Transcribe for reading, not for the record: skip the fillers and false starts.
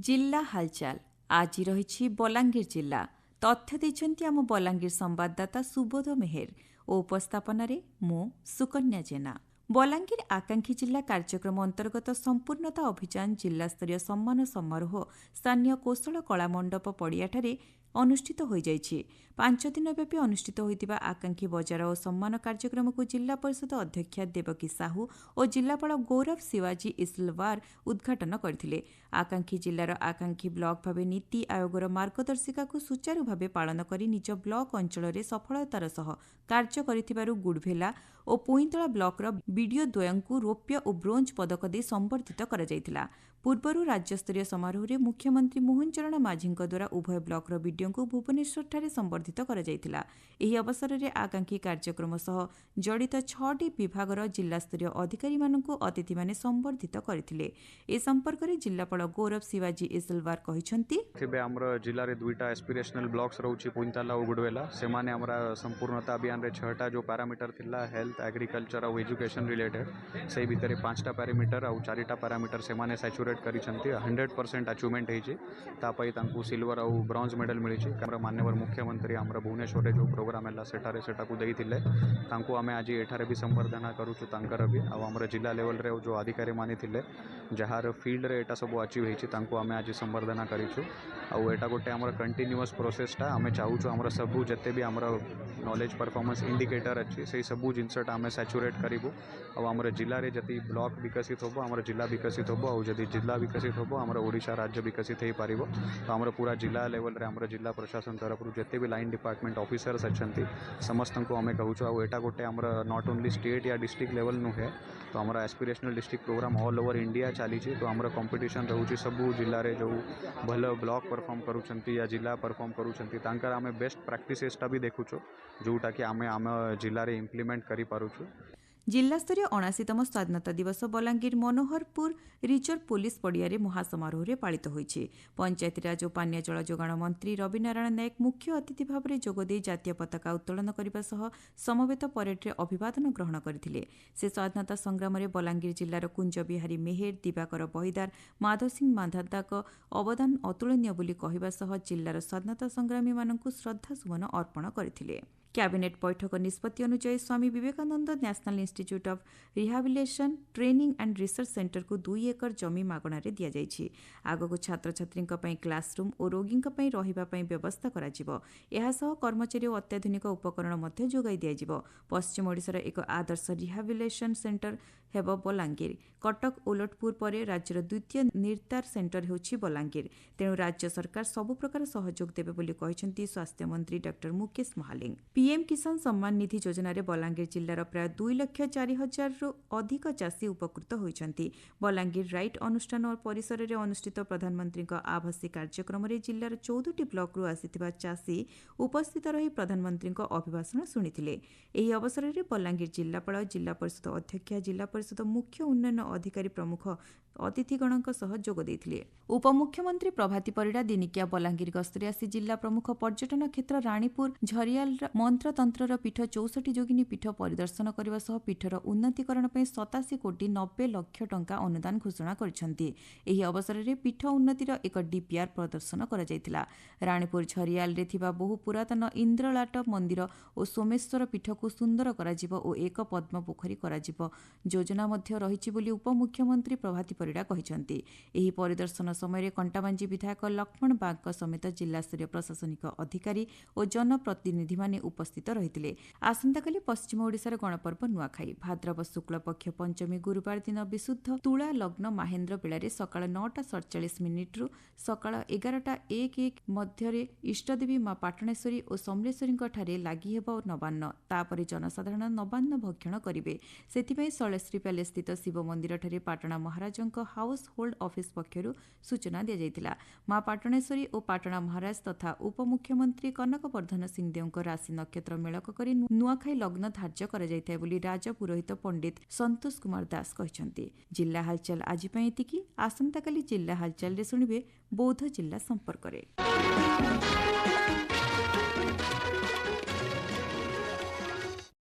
जिल्ला हालचाल आज रही बलांगीर जिल्ला तथ्य देइछन्ति आम बलांगीर संवाददाता सुबोध मेहेर ओ उपस्थापन मो सुकन्या जेना। बलांगीर आकांक्षी जिल्ला कार्यक्रम अंतर्गत संपूर्णता अभियान जिल्लास्तरीय सम्मान समारोह स्थानीय कौशल कला मंडप पड़ियाठारे अनुष्ठित हो जाइछि। 5 दिन व्यापी अनुष्ठित होइतिबा आकांक्षी बजार और सम्मान कार्यक्रम को जिला परिषद अध्यक्षा देवकी साहू और जिलापाल गौरव शिवाजी इस्लवार उद्घाटन करथिले। आकांक्षी जिल्लार आकांक्षी ब्लॉक भावे नीति आयोगर मार्गदर्शिका को सुचारू भावे पालन करी निज ब्लॉक अंचल सफलतार सह कार्य करिथिबारु गुडभेला और पुईतला ब्लॉकर बीडीओ द्वयंकु रौप्य और ब्रोंज पदक दे संबर्धित करा जायतिला। पूर्वरु राज्यस्तरीय समारोह रे मुख्यमंत्री मोहन चरण माझीଙ୍କ द्वारा उभय ब्लॉकर बीडीओ को भुवनेश्वर संबर्धित करा जायतिला। एही अवसर रे आकांक्षी कार्यक्रम सह जड़ित 6टी विभागर जिल्लास्तरीय अधिकारी मानकु अतिथि माने संबर्धित करथिले। ए संपर्क रे जिल्लापाल गौरव शिवाजी इस्लवार कहिसंती थिबे हमर जिल्ला रे दुईटा एस्पिरेशनल ब्लॉक्स रहउछि पुईताला और गुडवेला से माने हमरा संपूर्णता अभियान रे 6टा जो पैरामीटर थिला हेल्थ एग्रीकल्चर और एजुकेशन रिलेटेड से भितर 5टा पैरामीटर और 4टा पैरामीटर से माने सैचुरेट करिसंती 100% अचीवमेंट हेछि तापई तांकु सिल्वर और ब्रोंज मेडल मिलिछि। हमर माननीय मुख्यमंत्री हमर भुवनेश्वर रे जो प्रोग्राम हैला सेटारे सेटाकु देइथिले तांकु आमे आज एठारे भी संवर्धना करूछु तांकर भी आ हमर जिल्ला लेवल रे जो अधिकारी माने थिले जहार फील्ड रे एटा सब अचीव हेछि तांकु आमे आज संवर्धना करिछु। आ एटा गोटे हमर कंटिन्यूअस प्रोसेसटा आमे चाहूछु हमर सबु जते भी हमर नॉलेज परफॉर्मेंस इंडिकेटर अच्छी से सबू जिनसटा आमे सैचुरेट करिवु आ हमर जिल्ला रे जति ब्लॉक विकसित होबो हमर जिल्ला विकसित होबो आ जति जिल्ला विकसित होबो हमर ओडिशा राज्य विकसित हे पारिबो। तो हमर पूरा जिल्ला लेवल रे हमर जिल्ला प्रशासन तरफ जते भी लाइन डिपार्टमेंट ऑफिसर्स अछंती समस्त को आमे कहूछु आ एटा गोटे हमर नॉट ओनली स्टेट या डिस्ट्रिक्ट लेवल नु है तो हमर aspirational district program all over India चली तो हमर कंपटीशन रहउछि सबू जिल्ला रे जो भलो ब्लॉक परफॉर्म करूछंती या जिल्ला परफॉर्म करूछंती तांकर आमे बेस्ट प्रैक्टिसेसटा भी देखुछु जोटा कि आमे आम जिल्ला रे इम्प्लीमेंट करि पारुछु। जिल्लास्तरीय 79तम स्वाधीनता दिवस बलांगीर मनोहरपुर रिजर्व पुलिस पड़ियारे महासमारोह रे पालित होइछि। पंचायतीराज और पानीय जल जोगाण मंत्री रवि नारायण नायक मुख्य अतिथि भाव में जोगदे जातीय पताका उत्तोलन करने सह समवेत परेड रे अभिवादन ग्रहण करथिले। से स्वाधीनता संग्राम रे बलांगीर जिल्लार कुंज बिहारी मेहेर दिवाकर बहिदार माधव सिंह मांधाताक अवदान अतुलनीय बोली कहवा सह जिल्लार स्वाधीनता संग्रामी मानकु श्रद्धासुमन अर्पण करथिले। कैबिनेट बैठक निष्पत्ति अनुसार Swami Vivekananda national institute of rehabilitation training and research centre को 2 एकर जमी मागणारे दिया जाइछि। आगको छात्र छात्री क्लासरूम और रोगी रहिबा पई व्यवस्था करा जिवो। एहा सह कर्मचारी और अत्याधुनिक उपकरण मध्य जोगाई दिया जिवो। पश्चिम ओडिशार एक आदर्श रिहाबिलिटेशन सेंटर हेबो बलांगीर। कटक ओलटपुर परे राज्यर द्वितीय निर्तार सेंटर हेउछि बलांगीर। तेणु राज्य सरकार सबु प्रकार सहयोग देबे बोली कहिसंती स्वास्थ्य मंत्री डॉक्टर मुकेश महालिंग। पीएम किसान सम्मान निधि योजना बलांगीर जिल्लार प्राय 2,04,000 रु अधिक चाषी उपकृत होइछंती। बलांगीर राइट अनुष्ठान और परिसर रे अनुष्ठित प्रधानमंत्री आभासी कार्यक्रम रे जिल्लार 14टी ब्लॉक रु आसिथिबा चाषी उपस्थित रही प्रधानमंत्री अभिभाषण सुनिथिले। एही अवसर रे बलांगीर जिल्लापाल जिल्ला परिषद अध्यक्षा जिल्ला परिषद मुख्य उन्नयन अधिकारी प्रमुख अतिथिगणक सह जोग देथिले। उपमुख्यमंत्री प्रभाती परिडा दिनिकिया बलांगीर गस्तरे आसी जिल्ला प्रमुख पर्यटन क्षेत्र राणीपुर झरियाल मंत्रतंत्र पीठ 64 जोगिनी पीठ परिदर्शन करने सह पीठर उन्नतीकरण पर 87 कोटी 90 लाख टंका अनुदान घोषणा करछंती। एही अवसर रे पीठ उन्नतिर एक डीपीआर प्रदर्शन करा जायतिला। राणीपुर झरियाल रे थिबा बहु पुरातन इंद्रलाट मंदिर और सोमेश्वर पीठ को सुंदर करा जिवो और एक पद्म पोखरी करा जिवो योजना मध्य रहिछि बोली उपमुख्यमंत्री प्रभाती परिडा कहिसंती। एही परिदर्शन समय कंटाबांजी विधायक लक्ष्मण बाग समेत जिल्लास्तरीय प्रशासनिक अधिकारी और जनप्रतिनिधि माने उपस्थित रहिथिले। आसंताकाली पश्चिम ओडिशार गणपर्व नुआखाई भाद्रव शुक्ल पक्ष पंचमी गुरुवार दिन विशुद्ध तुला लग्न माहेन्द्र बेलारे सकाळ 9:47 रु सकाळ 11:01 मध्य इष्टदेवी मां पाटणेश्वरी और समलेश्वरी ठारे लागि हेबो नवान्न। तापरे जनसाधारण नवान्न भक्षण करिवे। सेथिपई शैलश्री पैलेस स्थित शिव मंदिर ठारे पाटणा महाराजंक हाउस होल्ड ऑफिस पक्षरु सूचना दिया जायतिला। मां पाटणेश्वरी और पाटणा महाराज तथा उपमुख्यमंत्री कनकवर्धन सिंहदेवଙ୍କ राशि नक्षत्र मेलक करी नुआखाई लग्न धार्य करा जायथाय बोली राजपुरोहित पंडित संतोष कुमार दास कहिसंती। जिल्ला हालचाल आज पई एतिकी। आसंताकाली जिल्ला हालचाल रे सुनिबे बौद्ध जिल्ला संपर्क रे।